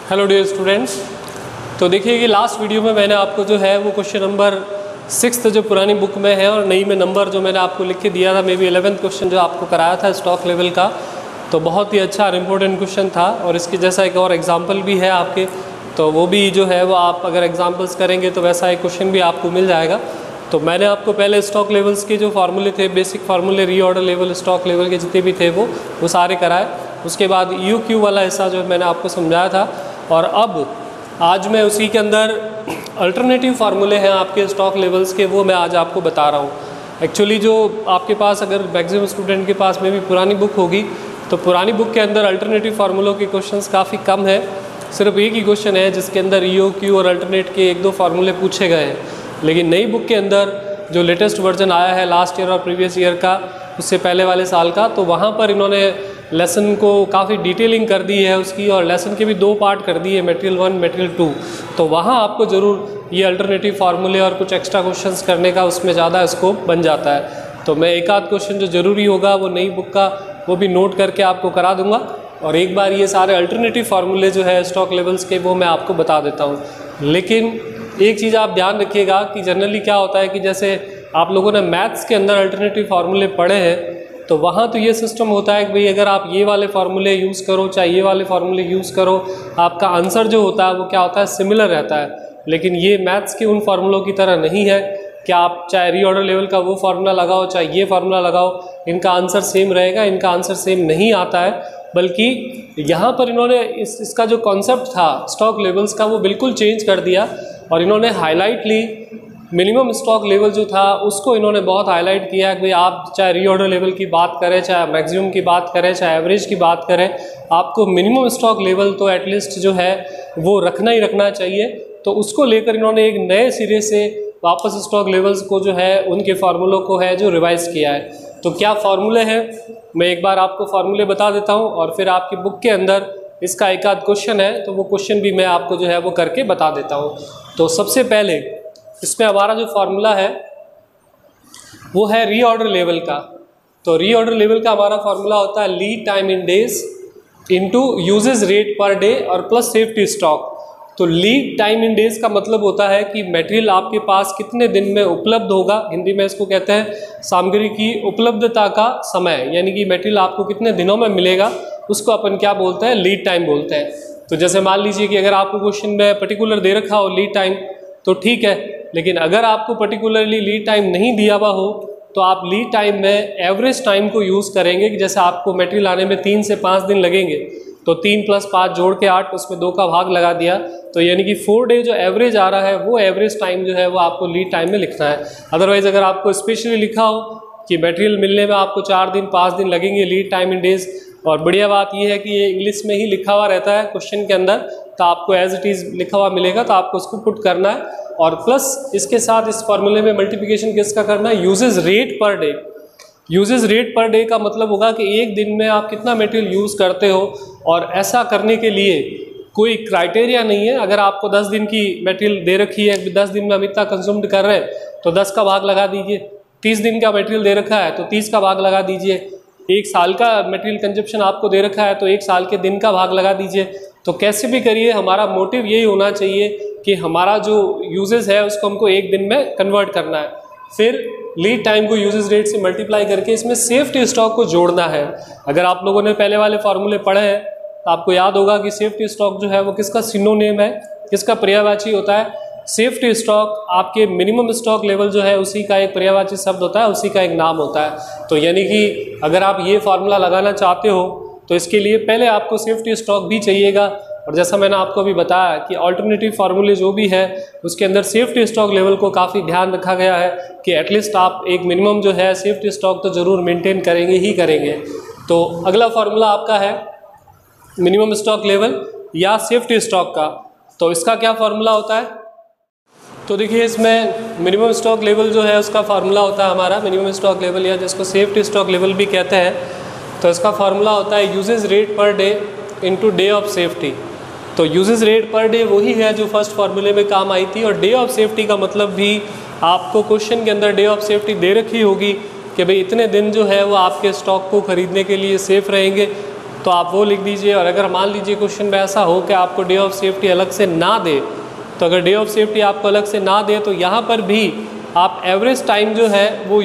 Hello dear students. तो देखिए कि लास्ट वीडियो में मैंने आपको जो है वो क्वेश्चन नंबर 6 जो पुरानी बुक में है और नई में नंबर जो मैंने आपको लिख के दिया था, मे बी 11th क्वेश्चन जो आपको कराया था स्टॉक लेवल का, तो बहुत ही अच्छा और इम्पोर्टेंट क्वेश्चन था। और इसके जैसा एक और एग्जाम्पल भी है आपके, तो वो भी जो है वो आप अगर एग्जाम्पल्स करेंगे तो वैसा एक क्वेश्चन भी आपको मिल जाएगा। तो मैंने आपको पहले स्टॉक लेवल्स के जो फार्मूले थे, बेसिक फार्मूले, रीऑर्डर लेवल, स्टॉक लेवल के जितने भी थे वो सारे कराए। उसके बाद UQ वाला हिस्सा जो मैंने आपको समझाया था, और अब आज मैं उसी के अंदर अल्टरनेटिव फार्मूले हैं आपके स्टॉक लेवल्स के, वो मैं आज आपको बता रहा हूँ। एक्चुअली जो आपके पास अगर मैक्सिमम स्टूडेंट के पास में भी पुरानी बुक होगी तो पुरानी बुक के अंदर अल्टरनेटिव फार्मूलों के क्वेश्चंस काफ़ी कम है। सिर्फ एक ही क्वेश्चन है जिसके अंदर EOQ और अल्टरनेट के 1-2 फार्मूले पूछे गए हैं। लेकिन नई बुक के अंदर जो लेटेस्ट वर्जन आया है लास्ट ईयर और प्रीवियस ईयर का, उससे पहले वाले साल का, तो वहाँ पर इन्होंने लेसन को काफ़ी डिटेलिंग कर दी है उसकी, और लेसन के भी 2 पार्ट कर दिए, मटेरियल 1, मटेरियल 2। तो वहाँ आपको ज़रूर ये अल्टरनेटिव फार्मूले और कुछ एक्स्ट्रा क्वेश्चंस करने का उसमें ज़्यादा स्कोप बन जाता है। तो मैं एक आध क्वेश्चन जो ज़रूरी होगा वो नई बुक का वो भी नोट करके आपको करा दूँगा, और एक बार ये सारे अल्टरनेटिव फार्मूले जो है स्टॉक लेवल्स के वो मैं आपको बता देता हूँ। लेकिन एक चीज़ आप ध्यान रखिएगा कि जनरली क्या होता है कि जैसे आप लोगों ने मैथ्स के अंदर अल्टरनेटिव फार्मूले पढ़े हैं, तो वहाँ तो ये सिस्टम होता है कि भाई अगर आप ये वाले फार्मूले यूज़ करो चाहे ये वाले फार्मूले यूज़ करो, आपका आंसर जो होता है वो क्या होता है, सिमिलर रहता है। लेकिन ये मैथ्स के उन फार्मूलों की तरह नहीं है कि आप चाहे रीऑर्डर लेवल का वो फार्मूला लगाओ चाहे ये फार्मूला लगाओ, इनका आंसर सेम रहेगा। इनका आंसर सेम नहीं आता है, बल्कि यहाँ पर इन्होंने इसका जो कॉन्सेप्ट था स्टॉक लेवल्स का वो बिल्कुल चेंज कर दिया, और इन्होंने हाईलाइट ली मिनिमम स्टॉक लेवल जो था उसको इन्होंने बहुत हाईलाइट किया कि भाई आप चाहे रीऑर्डर लेवल की बात करें, चाहे मैक्सिमम की बात करें, चाहे एवरेज की बात करें, आपको मिनिमम स्टॉक लेवल तो एटलीस्ट जो है वो रखना ही रखना चाहिए। तो उसको लेकर इन्होंने एक नए सिरे से वापस स्टॉक लेवल्स को जो है उनके फार्मूलों को है जो रिवाइज़ किया है। तो क्या फार्मूले हैं, मैं एक बार आपको फार्मूले बता देता हूँ, और फिर आपकी बुक के अंदर इसका एक आध क्वेश्चन है तो वो क्वेश्चन भी मैं आपको जो है वो करके बता देता हूँ। तो सबसे पहले इसमें हमारा जो फार्मूला है वो है रीऑर्डर लेवल का। तो रीऑर्डर लेवल का हमारा फार्मूला होता है lead time in days into usage rate per day और प्लस सेफ्टी स्टॉक। तो लीड टाइम इन डेज का मतलब होता है कि मटेरियल आपके पास कितने दिन में उपलब्ध होगा, हिंदी में इसको कहते हैं सामग्री की उपलब्धता का समय, यानी कि मटेरियल आपको कितने दिनों में मिलेगा उसको अपन क्या बोलते हैं, लीड टाइम बोलते हैं। तो जैसे मान लीजिए कि अगर आपको क्वेश्चन में पर्टिकुलर दे रखा हो लीड टाइम तो ठीक है, लेकिन अगर आपको पर्टिकुलरली लीड टाइम नहीं दिया हुआ हो तो आप लीड टाइम में एवरेज टाइम को यूज़ करेंगे कि जैसे आपको मटेरियल आने में 3 से 5 दिन लगेंगे, तो 3 + 5 जोड़ के 8, उसमें 2 का भाग लगा दिया, तो यानी कि 4 डे जो एवरेज आ रहा है वो एवरेज टाइम जो है वो आपको लीड टाइम में लिखना है। अदरवाइज़ अगर आपको स्पेशली लिखा हो कि मटेरियल मिलने में आपको 4 दिन 5 दिन लगेंगे लीड टाइम इन डेज, और बढ़िया बात यह है कि ये इंग्लिश में ही लिखा हुआ रहता है क्वेश्चन के अंदर, तो आपको एज इट इज़ लिखा हुआ मिलेगा, तो आपको उसको पुट करना है। और प्लस इसके साथ इस फार्मूले में मल्टीप्लिकेशन किसका करना है, usage rate per day. Usage rate per day का मतलब होगा कि एक दिन में आप कितना मटेरियल यूज़ करते हो, और ऐसा करने के लिए कोई क्राइटेरिया नहीं है। अगर आपको 10 दिन की मटेरियल दे रखी है, 10 दिन में हम इतना कंज्यूम्ड कर रहे हैं तो 10 का भाग लगा दीजिए, 30 दिन का मटेरियल दे रखा है तो 30 का भाग लगा दीजिए, 1 साल का मटेरियल कंजप्शन आपको दे रखा है तो 1 साल के दिन का भाग लगा दीजिए। तो कैसे भी करिए, हमारा मोटिव यही होना चाहिए कि हमारा जो यूजेस है उसको हमको एक दिन में कन्वर्ट करना है, फिर लीड टाइम को यूजेस रेट से मल्टीप्लाई करके इसमें सेफ्टी स्टॉक को जोड़ना है। अगर आप लोगों ने पहले वाले फार्मूले पढ़े हैं तो आपको याद होगा कि सेफ्टी स्टॉक जो है वो किसका सिनोनिम है, किसका पर्यायवाची होता है। सेफ्टी स्टॉक आपके मिनिमम स्टॉक लेवल जो है उसी का एक पर्यायवाची शब्द होता है, उसी का एक नाम होता है। तो यानी कि अगर आप ये फार्मूला लगाना चाहते हो तो इसके लिए पहले आपको सेफ्टी स्टॉक भी चाहिएगा, और जैसा मैंने आपको अभी बताया कि अल्टरनेटिव फार्मूले जो भी है उसके अंदर सेफ्टी स्टॉक लेवल को काफ़ी ध्यान रखा गया है कि एटलीस्ट आप एक मिनिमम जो है सेफ्टी स्टॉक तो ज़रूर मेंटेन करेंगे ही करेंगे। तो अगला फार्मूला आपका है मिनिमम स्टॉक लेवल या सेफ्टी स्टॉक का। तो इसका क्या फार्मूला होता है, तो देखिए इसमें मिनिमम स्टॉक लेवल जो है उसका फार्मूला होता है हमारा मिनिमम स्टॉक लेवल, या जिसको सेफ्टी स्टॉक लेवल भी कहते हैं। तो इसका फार्मूला होता है usage rate per day into day of safety. तो यूजेज रेट पर डे वही है जो फर्स्ट फार्मूले में काम आई थी, और डे ऑफ सेफ्टी का मतलब भी आपको क्वेश्चन के अंदर डे ऑफ सेफ्टी दे रखी होगी कि भाई इतने दिन जो है वो आपके स्टॉक को ख़रीदने के लिए सेफ़ रहेंगे। तो आप वो लिख दीजिए। और अगर मान लीजिए क्वेश्चन में ऐसा हो कि आपको डे ऑफ सेफ्टी अलग से ना दे, तो अगर डे ऑफ सेफ्टी आपको अलग से ना दे तो यहाँ पर भी आप एवरेज टाइम जो है वो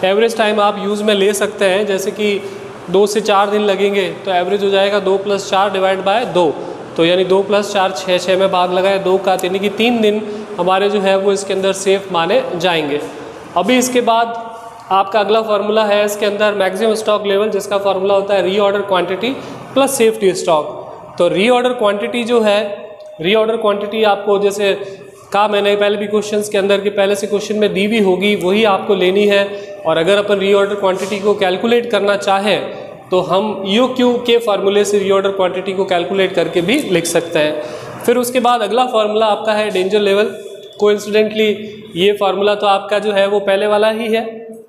एवरेज टाइम आप यूज़ में ले सकते हैं। जैसे कि 2 से 4 दिन लगेंगे तो एवरेज हो जाएगा 2 + 4 डिवाइड बाय 2, तो यानी 2 + 4 6, 6 में भाग लगाए 2 का, यानी कि 3 दिन हमारे जो है वो इसके अंदर सेफ माने जाएंगे। अभी इसके बाद आपका अगला फार्मूला है इसके अंदर मैक्सिमम स्टॉक लेवल, जिसका फार्मूला होता है reorder quantity plus safety stock. तो रीऑर्डर क्वांटिटी जो है, रीऑर्डर क्वांटिटी आपको जैसे कहा मैंने पहले भी क्वेश्चंस के अंदर कि पहले से क्वेश्चन में दी भी होगी, वही आपको लेनी है। और अगर अपन रीऑर्डर क्वांटिटी को कैलकुलेट करना चाहें तो हम EOQ के फार्मूले से रीऑर्डर क्वांटिटी को कैलकुलेट करके भी लिख सकते हैं। फिर उसके बाद अगला फार्मूला आपका है डेंजर लेवल। कोइंसिडेंटली ये फार्मूला तो आपका जो है वो पहले वाला ही है।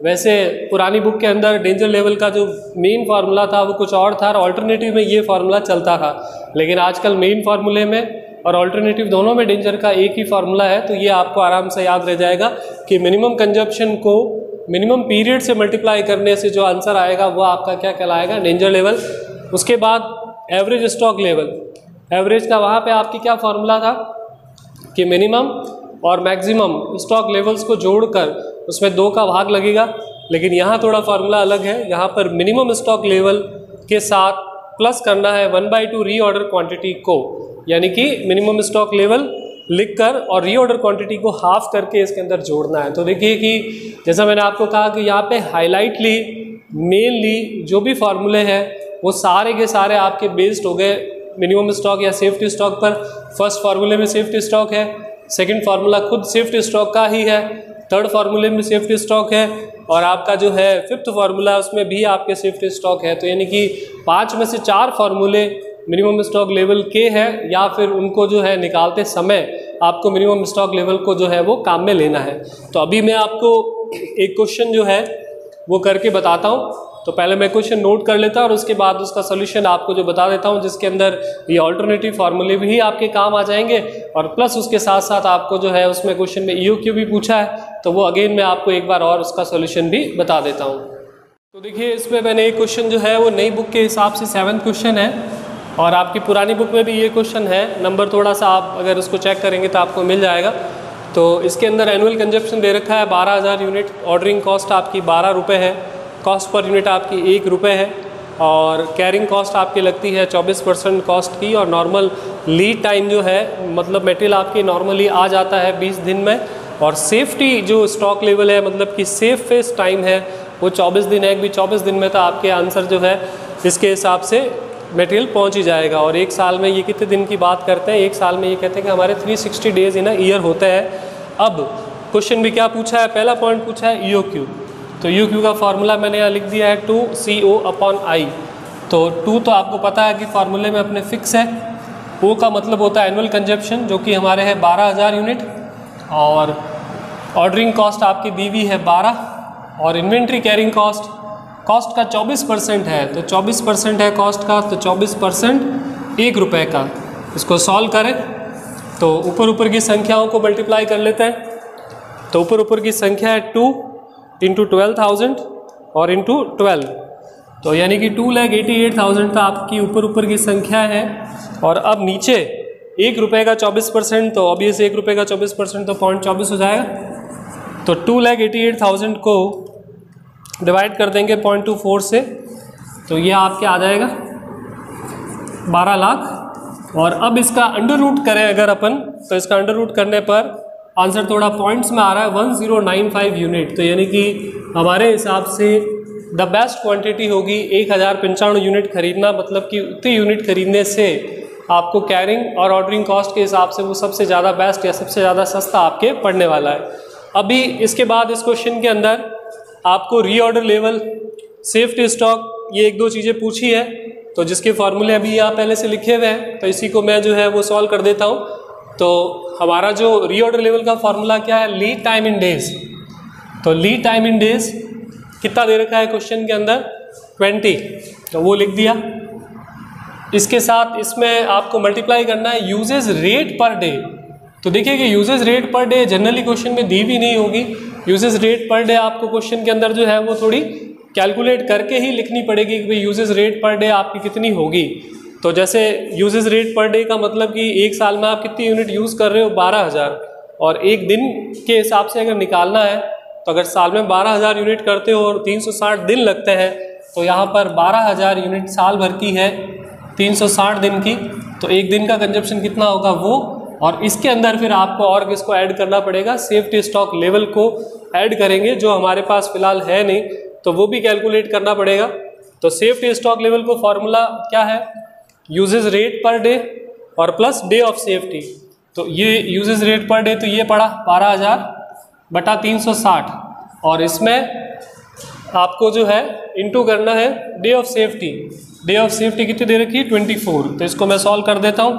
वैसे पुरानी बुक के अंदर डेंजर लेवल का जो मेन फार्मूला था वो कुछ और था और ऑल्टरनेटिव में ये फार्मूला चलता था, लेकिन आजकल मेन फार्मूले में और ऑल्टरनेटिव दोनों में डेंजर का एक ही फार्मूला है। तो ये आपको आराम से याद रह जाएगा कि मिनिमम कंजप्शन को मिनिमम पीरियड से मल्टीप्लाई करने से जो आंसर आएगा वो आपका क्या कहलाएगा, डेंजर लेवल। उसके बाद एवरेज स्टॉक लेवल, एवरेज का वहाँ पे आपकी क्या फार्मूला था कि मिनिमम और मैक्सिमम स्टॉक लेवल्स को जोड़कर उसमें 2 का भाग लगेगा, लेकिन यहाँ थोड़ा फार्मूला अलग है। यहाँ पर मिनिमम स्टॉक लेवल के साथ प्लस करना है 1/2 रीऑर्डर क्वांटिटी को, यानी कि मिनिमम स्टॉक लेवल लिखकर और रीऑर्डर क्वांटिटी को हाफ करके इसके अंदर जोड़ना है। तो देखिए कि जैसा मैंने आपको कहा कि यहाँ पे हाईलाइटली मेनली जो भी फार्मूले हैं वो सारे के सारे आपके बेस्ड हो गए मिनिमम स्टॉक या सेफ्टी स्टॉक पर। फर्स्ट फार्मूले में सेफ्टी स्टॉक है, सेकंड फार्मूला खुद सेफ्टी स्टॉक का ही है, थर्ड फार्मूले में सेफ्टी स्टॉक है, और आपका जो है फिफ्थ फार्मूला उसमें भी आपके सेफ्टी स्टॉक है। तो यानी कि 5 में से 4 फार्मूले मिनिमम स्टॉक लेवल के हैं, या फिर उनको जो है निकालते समय आपको मिनिमम स्टॉक लेवल को जो है वो काम में लेना है। तो अभी मैं आपको एक क्वेश्चन जो है वो करके बताता हूँ। तो पहले मैं क्वेश्चन नोट कर लेता हूँ और उसके बाद उसका सोल्यूशन आपको जो बता देता हूँ, जिसके अंदर ये ऑल्टरनेटिव फार्मूले भी आपके काम आ जाएंगे और प्लस उसके साथ साथ आपको जो है उसमें क्वेश्चन में EOQ भी पूछा है, तो वो अगेन मैं आपको एक बार और उसका सोल्यूशन भी बता देता हूँ। तो देखिए इसमें मैंने एक क्वेश्चन जो है वो नई बुक के हिसाब से 7th क्वेश्चन है, और आपकी पुरानी बुक में भी ये क्वेश्चन है। नंबर थोड़ा सा आप अगर उसको चेक करेंगे तो आपको मिल जाएगा। तो इसके अंदर एनुअल कंजप्शन दे रखा है 12,000 यूनिट, ऑर्डरिंग कॉस्ट आपकी 12 रुपये है, कॉस्ट पर यूनिट आपकी 1 रुपये है, और कैरिंग कॉस्ट आपकी लगती है 24% कॉस्ट की, और नॉर्मल लीड टाइम जो है मतलब मटेरियल आपकी नॉर्मली आ जाता है 20 दिन में, और सेफ्टी जो स्टॉक लेवल है मतलब कि सेफ फेस टाइम है वो 24 दिन है। भी 24 दिन में तो आपके आंसर जो है इसके हिसाब से मटेरियल पहुंच ही जाएगा। और एक साल में ये कितने दिन की बात करते हैं, एक साल में ये कहते हैं कि हमारे 360 डेज इन अ ईयर होते हैं। अब क्वेश्चन भी क्या पूछा है, पहला पॉइंट पूछा है EOQ। तो EOQ का फार्मूला मैंने यहाँ लिख दिया है 2CO/I। तो 2 तो आपको पता है कि फार्मूले में अपने फिक्स है। O का मतलब होता है एनुअल कंजप्शन जो कि हमारे है 12,000 यूनिट, और ऑर्डरिंग कॉस्ट आपकी दी हुई है 12, और इन्वेंट्री कैरिंग कॉस्ट का 24% है। तो 24% है कॉस्ट का, तो 24% 1 रुपये का। इसको सॉल्व करें तो ऊपर की संख्याओं को मल्टीप्लाई कर लेते हैं। तो ऊपर की संख्या है 2 × 12,000 और × 12, तो यानी कि 2,88,000 का आपकी ऊपर की संख्या है। और अब नीचे 1 रुपये का 24%, तो अब ये से 1 रुपये का 24% तो 0.24 हो जाएगा। तो 2,88,000 को डिवाइड कर देंगे 0.24 से, तो ये आपके आ जाएगा 12 लाख। और अब इसका अंडर रूट करें अगर अपन, तो इसका अंडर रूट करने पर आंसर थोड़ा पॉइंट्स में आ रहा है 1095 यूनिट। तो यानी कि हमारे हिसाब से द बेस्ट क्वांटिटी होगी 1095 यूनिट खरीदना, मतलब कि उतनी यूनिट खरीदने से आपको कैरिंग और ऑर्डरिंग कॉस्ट के हिसाब से वो सबसे ज़्यादा बेस्ट या सबसे ज़्यादा सस्ता आपके पड़ने वाला है। अभी इसके बाद इस क्वेश्चन के अंदर आपको रीऑर्डर लेवल, सेफ्टी स्टॉक, ये 1-2 चीज़ें पूछी है, तो जिसके फार्मूले अभी यहाँ पहले से लिखे हुए हैं, तो इसी को मैं जो है वो सॉल्व कर देता हूँ। तो हमारा जो रीऑर्डर लेवल का फार्मूला क्या है, लीड टाइम इन डेज। तो लीड टाइम इन डेज कितना दे रखा है क्वेश्चन के अंदर, 20, तो वो लिख दिया। इसके साथ इसमें आपको मल्टीप्लाई करना है यूजेज रेट पर डे। तो देखिए कि usage rate per day generally question में दी भी नहीं होगी। यूजेज रेट पर डे आपको क्वेश्चन के अंदर जो है वो थोड़ी कैलकुलेट करके ही लिखनी पड़ेगी कि भाई यूजेज रेट पर डे आपकी कितनी होगी। तो जैसे यूजेज रेट पर डे का मतलब कि एक साल में आप कितनी यूनिट यूज़ कर रहे हो, 12,000, और एक दिन के हिसाब से अगर निकालना है तो अगर साल में 12,000 यूनिट करते हो और 360 दिन लगते हैं, तो यहाँ पर 12,000 यूनिट साल भर की है 360 दिन की, तो एक दिन का कंजप्शन कितना होगा वो, और इसके अंदर फिर आपको और किसको ऐड करना पड़ेगा, सेफ्टी स्टॉक लेवल को ऐड करेंगे जो हमारे पास फिलहाल है नहीं, तो वो भी कैलकुलेट करना पड़ेगा। तो सेफ्टी स्टॉक लेवल को फॉर्मूला क्या है, यूजेज रेट पर डे और प्लस डे ऑफ सेफ्टी। तो ये यूजेज रेट पर डे तो ये पड़ा 12,000 बटा 360, और इसमें आपको जो है इंटू करना है day of safety. Day of safety कितनी दे रखी है, 24। तो इसको मैं सॉल्व कर देता हूँ।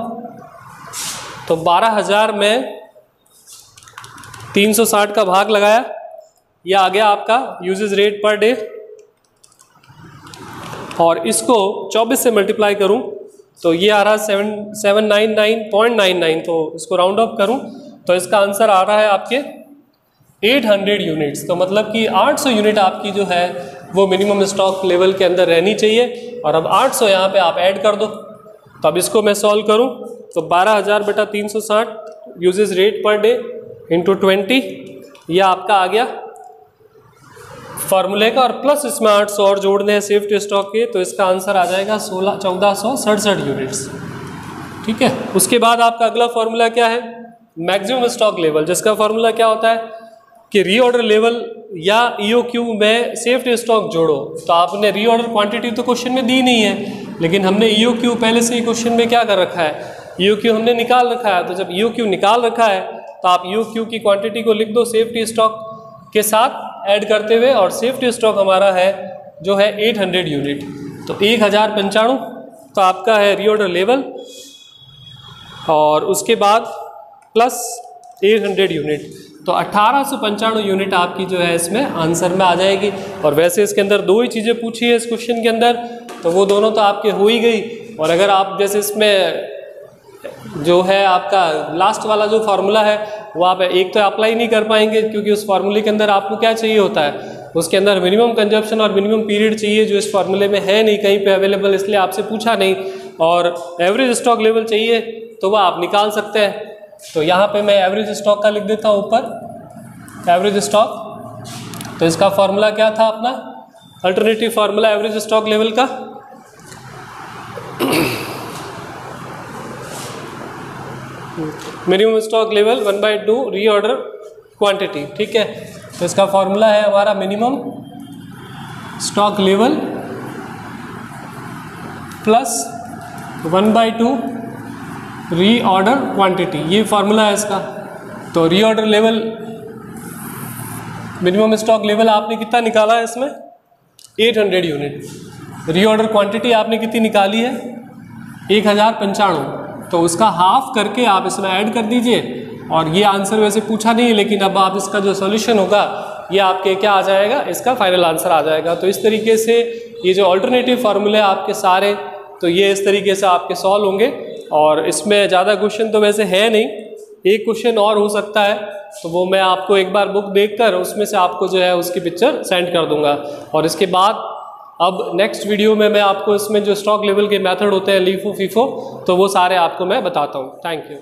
तो 12,000 में 360 का भाग लगाया, यह आ गया आपका यूजेज रेट पर डे, और इसको 24 से मल्टीप्लाई करूं तो ये आ रहा है 799.99, तो इसको राउंड अप करूं तो इसका आंसर आ रहा है आपके 800 यूनिट्स। तो मतलब कि 800 यूनिट आपकी जो है वो मिनिमम स्टॉक लेवल के अंदर रहनी चाहिए, और अब 800 यहाँ पे आप ऐड कर दो। तो अब इसको मैं सॉल्व करूं तो 12,000 बटा 360 usage rate per day into 20, यह आपका आ गया फार्मूले का, और प्लस इसमें 800 और जोड़ने हैं सेफ्टी स्टॉक के, तो इसका आंसर आ जाएगा 1467 यूनिट्स। ठीक है, उसके बाद आपका अगला फार्मूला क्या है, मैक्सिमम स्टॉक लेवल, जिसका फार्मूला क्या होता है कि रीऑर्डर लेवल या ईओक्यू में सेफ्टी स्टॉक जोड़ो। तो आपने रीऑर्डर क्वांटिटी तो क्वेश्चन में दी नहीं है, लेकिन हमने ईओक्यू पहले से ही क्वेश्चन में क्या कर रखा है, ईओक्यू हमने निकाल रखा है। तो जब ईओक्यू निकाल रखा है तो आप ईओक्यू की क्वांटिटी को लिख दो सेफ्टी स्टॉक के साथ ऐड करते हुए, और सेफ्टी स्टॉक हमारा है जो है 800 यूनिट। तो 1095 तो आपका है रीऑर्डर लेवल, और उसके बाद प्लस 800 यूनिट, तो 1895 यूनिट आपकी जो है इसमें आंसर में आ जाएगी। और वैसे इसके अंदर दो ही चीज़ें पूछी है इस क्वेश्चन के अंदर, तो वो दोनों तो आपके हो ही गई। और अगर आप जैसे इसमें जो है आपका लास्ट वाला जो फार्मूला है वो आप एक तो अप्लाई नहीं कर पाएंगे, क्योंकि उस फार्मूले के अंदर आपको क्या चाहिए होता है, उसके अंदर मिनिमम कंजप्शन और मिनिमम पीरियड चाहिए, जो इस फार्मूले में है नहीं कहीं पे अवेलेबल, इसलिए आपसे पूछा नहीं। और एवरेज स्टॉक लेवल चाहिए तो वह आप निकाल सकते हैं। तो यहाँ पे मैं एवरेज स्टॉक का लिख देता हूँ ऊपर, एवरेज स्टॉक। तो इसका फार्मूला क्या था अपना, alternative formula average stock level का, minimum stock level 1/2 reorder quantity. ठीक है, तो इसका फॉर्मूला है हमारा minimum stock level plus 1/2 reorder quantity, ये फार्मूला है इसका। तो reorder level, minimum stock level आपने कितना निकाला है इसमें, 800 यूनिट। रीऑर्डर क्वांटिटी आपने कितनी निकाली है, 1095, तो उसका हाफ करके आप इसमें ऐड कर दीजिए। और ये आंसर वैसे पूछा नहीं है, लेकिन अब आप इसका जो सॉल्यूशन होगा ये आपके क्या आ जाएगा, इसका फाइनल आंसर आ जाएगा। तो इस तरीके से ये जो अल्टरनेटिव फार्मूले आपके सारे, तो ये इस तरीके से आपके सॉल्व होंगे। और इसमें ज़्यादा क्वेश्चन तो वैसे है नहीं, एक क्वेश्चन और हो सकता है, तो वो मैं आपको एक बार बुक देखकर उसमें से आपको जो है उसकी पिक्चर सेंड कर दूंगा। और इसके बाद अब नेक्स्ट वीडियो में मैं आपको इसमें जो स्टॉक लेवल के मेथड होते हैं, लीफो फीफो, तो वो सारे आपको मैं बताता हूँ। Thank you.